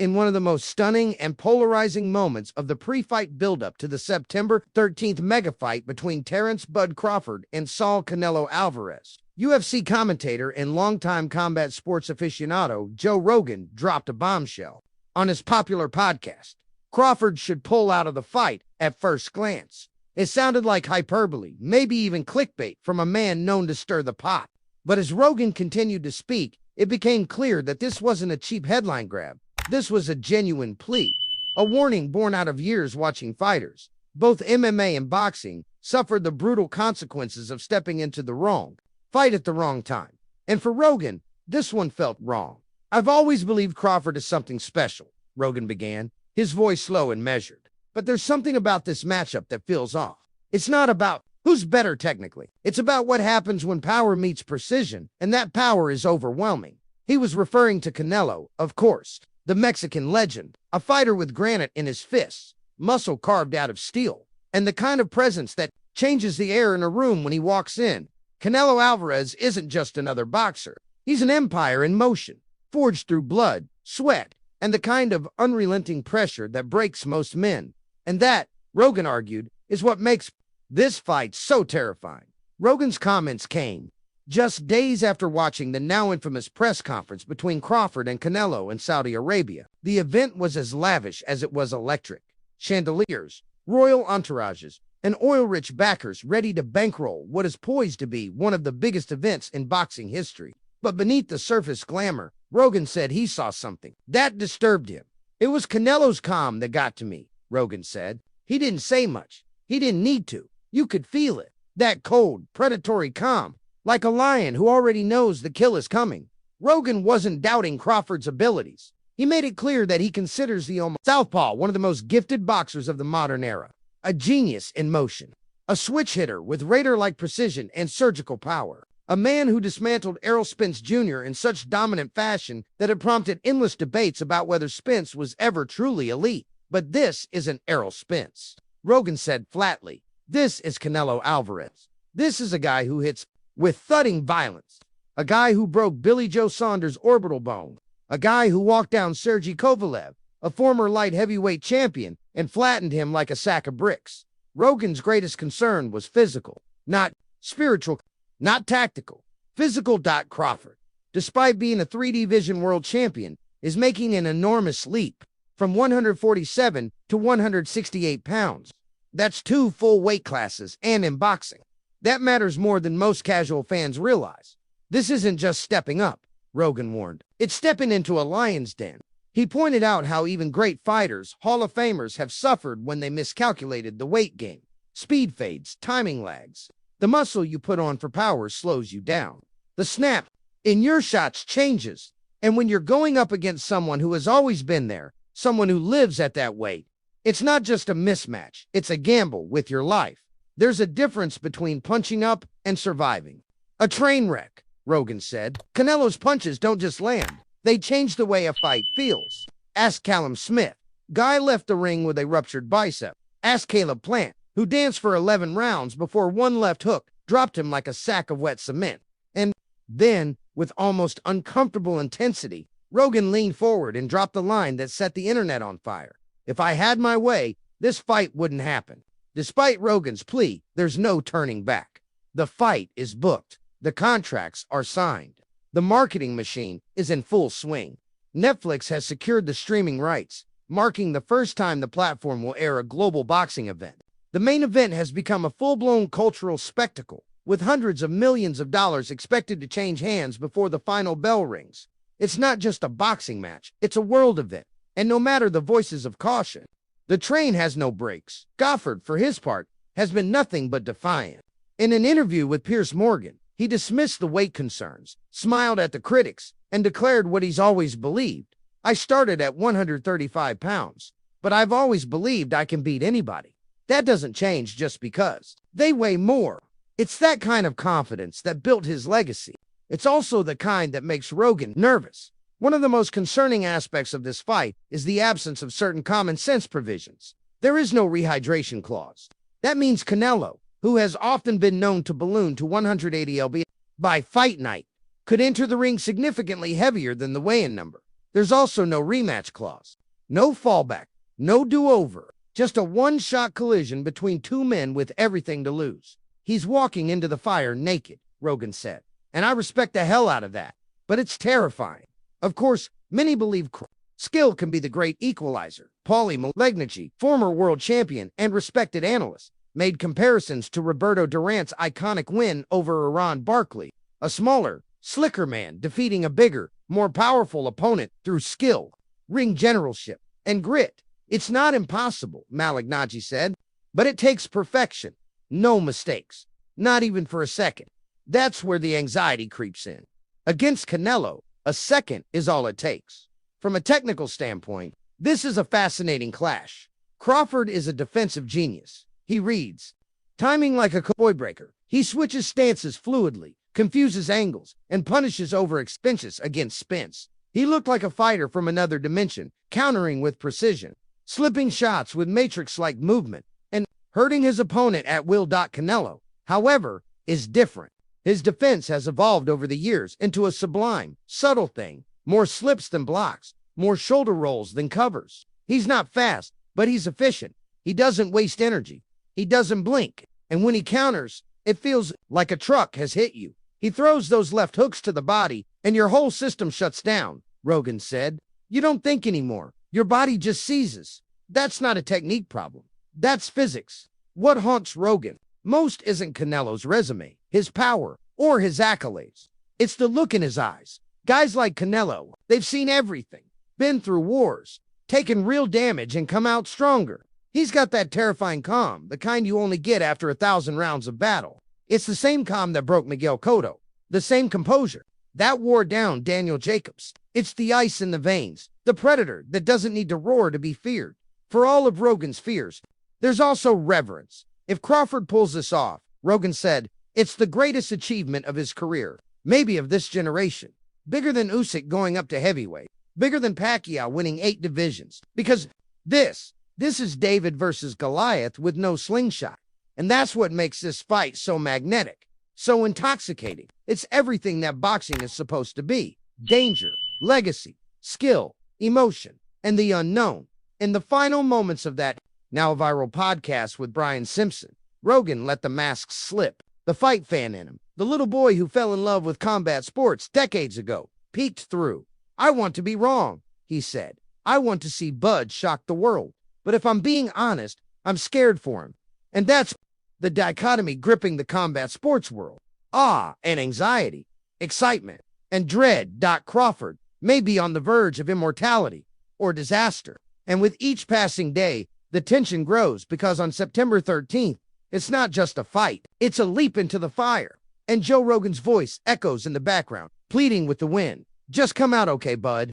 in one of the most stunning and polarizing moments of the pre-fight buildup to the September 13th mega fight between Terence "Bud" Crawford and Saul Canelo Alvarez. UFC commentator and longtime combat sports aficionado Joe Rogan dropped a bombshell on his popular podcast. Crawford should pull out of the fight at first glance. It sounded like hyperbole, maybe even clickbait from a man known to stir the pot. But as Rogan continued to speak, it became clear that this wasn't a cheap headline grab. This was a genuine plea, a warning born out of years watching fighters, both MMA and boxing, suffered the brutal consequences of stepping into the wrong fight at the wrong time. And for Rogan, this one felt wrong. "I've always believed Crawford is something special," Rogan began, his voice slow and measured. "But there's something about this matchup that feels off. It's not about who's better technically. It's about what happens when power meets precision, and that power is overwhelming." He was referring to Canelo, of course, the Mexican legend, a fighter with granite in his fists, muscle carved out of steel, and the kind of presence that changes the air in a room when he walks in. Canelo Alvarez isn't just another boxer. He's an empire in motion, forged through blood, sweat, and the kind of unrelenting pressure that breaks most men. And that, Rogan argued, is what makes this fight so terrifying. Rogan's comments came just days after watching the now infamous press conference between Crawford and Canelo in Saudi Arabia. The event was as lavish as it was electric. Chandeliers, royal entourages, and oil-rich backers ready to bankroll what is poised to be one of the biggest events in boxing history. But beneath the surface glamour, Rogan said he saw something that disturbed him. "It was Canelo's calm that got to me," Rogan said. "He didn't say much. He didn't need to. You could feel it. That cold, predatory calm, like a lion who already knows the kill is coming." Rogan wasn't doubting Crawford's abilities. He made it clear that he considers the southpaw one of the most gifted boxers of the modern era. A genius in motion. A switch hitter with Raider-like precision and surgical power. A man who dismantled Errol Spence Jr. in such dominant fashion that it prompted endless debates about whether Spence was ever truly elite. But this isn't Errol Spence. Rogan said flatly, "This is Canelo Alvarez. This is a guy who hits with thudding violence. A guy who broke Billy Joe Saunders' orbital bone. A guy who walked down Sergey Kovalev, a former light heavyweight champion, and flattened him like a sack of bricks." Rogan's greatest concern was physical, not spiritual, not tactical. Physical. Crawford, despite being a 3D Vision world champion, is making an enormous leap from 147 to 168 pounds. That's 2 full weight classes, and in boxing, that matters more than most casual fans realize. This isn't just stepping up, Rogan warned. It's stepping into a lion's den. He pointed out how even great fighters, Hall of Famers, have suffered when they miscalculated the weight game. Speed fades, timing lags. The muscle you put on for power slows you down. The snap in your shots changes. And when you're going up against someone who has always been there, someone who lives at that weight, it's not just a mismatch, it's a gamble with your life. There's a difference between punching up and surviving. "A train wreck," Rogan said. "Canelo's punches don't just land. They change the way a fight feels. Ask Callum Smith. Guy left the ring with a ruptured bicep. Ask Caleb Plant, who danced for 11 rounds before one left hook dropped him like a sack of wet cement." And then, with almost uncomfortable intensity, Rogan leaned forward and dropped the line that set the internet on fire. "If I had my way, this fight wouldn't happen." Despite Rogan's plea, there's no turning back. The fight is booked. The contracts are signed. The marketing machine is in full swing. Netflix has secured the streaming rights, marking the first time the platform will air a global boxing event. The main event has become a full-blown cultural spectacle, with hundreds of millions of dollars expected to change hands before the final bell rings. It's not just a boxing match, it's a world event. And no matter the voices of caution, the train has no brakes. Crawford, for his part, has been nothing but defiant. In an interview with Piers Morgan, he dismissed the weight concerns, smiled at the critics, and declared what he's always believed. "I started at 135 pounds, but I've always believed I can beat anybody. That doesn't change just because they weigh more." It's that kind of confidence that built his legacy. It's also the kind that makes Rogan nervous. One of the most concerning aspects of this fight is the absence of certain common sense provisions. There is no rehydration clause. That means Canelo, who has often been known to balloon to 180 lb by fight night, could enter the ring significantly heavier than the weigh-in number. There's also no rematch clause, no fallback, no do-over, just a one-shot collision between two men with everything to lose. He's walking into the fire naked, Rogan said, and I respect the hell out of that, but it's terrifying. Of course, many believe skill can be the great equalizer. Paulie Malignaggi, former world champion and respected analyst, made comparisons to Roberto Duran's iconic win over Iran Barkley, a smaller, slicker man defeating a bigger, more powerful opponent through skill, ring generalship, and grit. It's not impossible, Malignaggi said, but it takes perfection. No mistakes. Not even for a second. That's where the anxiety creeps in. Against Canelo, a second is all it takes. From a technical standpoint, this is a fascinating clash. Crawford is a defensive genius. He reads, timing like a cowboy breaker. He switches stances fluidly, confuses angles, and punishes overextensions against spins. He looked like a fighter from another dimension, countering with precision, slipping shots with matrix-like movement, and hurting his opponent at will. Canelo, however, is different. His defense has evolved over the years into a sublime, subtle thing, more slips than blocks, more shoulder rolls than covers. He's not fast, but he's efficient. He doesn't waste energy. He doesn't blink. And when he counters, it feels like a truck has hit you. He throws those left hooks to the body, and your whole system shuts down, Rogan said. You don't think anymore. Your body just seizes. That's not a technique problem. That's physics. What haunts Rogan most isn't Canelo's resume, his power, or his accolades. It's the look in his eyes. Guys like Canelo, they've seen everything, been through wars, taken real damage, and come out stronger. He's got that terrifying calm, the kind you only get after 1,000 rounds of battle. It's the same calm that broke Miguel Cotto, the same composure that wore down Daniel Jacobs. It's the ice in the veins, the predator that doesn't need to roar to be feared. For all of Rogan's fears, there's also reverence. If Crawford pulls this off, Rogan said, it's the greatest achievement of his career, maybe of this generation. Bigger than Usyk going up to heavyweight, bigger than Pacquiao winning 8 divisions. Because this is David versus Goliath with no slingshot. And that's what makes this fight so magnetic, so intoxicating. It's everything that boxing is supposed to be. Danger, legacy, skill, emotion, and the unknown. In the final moments of that now viral podcast with Brian Simpson, Rogan let the mask slip. The fight fan in him, the little boy who fell in love with combat sports decades ago, peeked through. I want to be wrong, he said. I want to see Bud shock the world. But if I'm being honest, I'm scared for him. And that's the dichotomy gripping the combat sports world. Awe and anxiety, excitement and dread. Crawford may be on the verge of immortality or disaster. And with each passing day, the tension grows because on September 13th, it's not just a fight, it's a leap into the fire. And Joe Rogan's voice echoes in the background, pleading with the wind. Just come out okay, bud.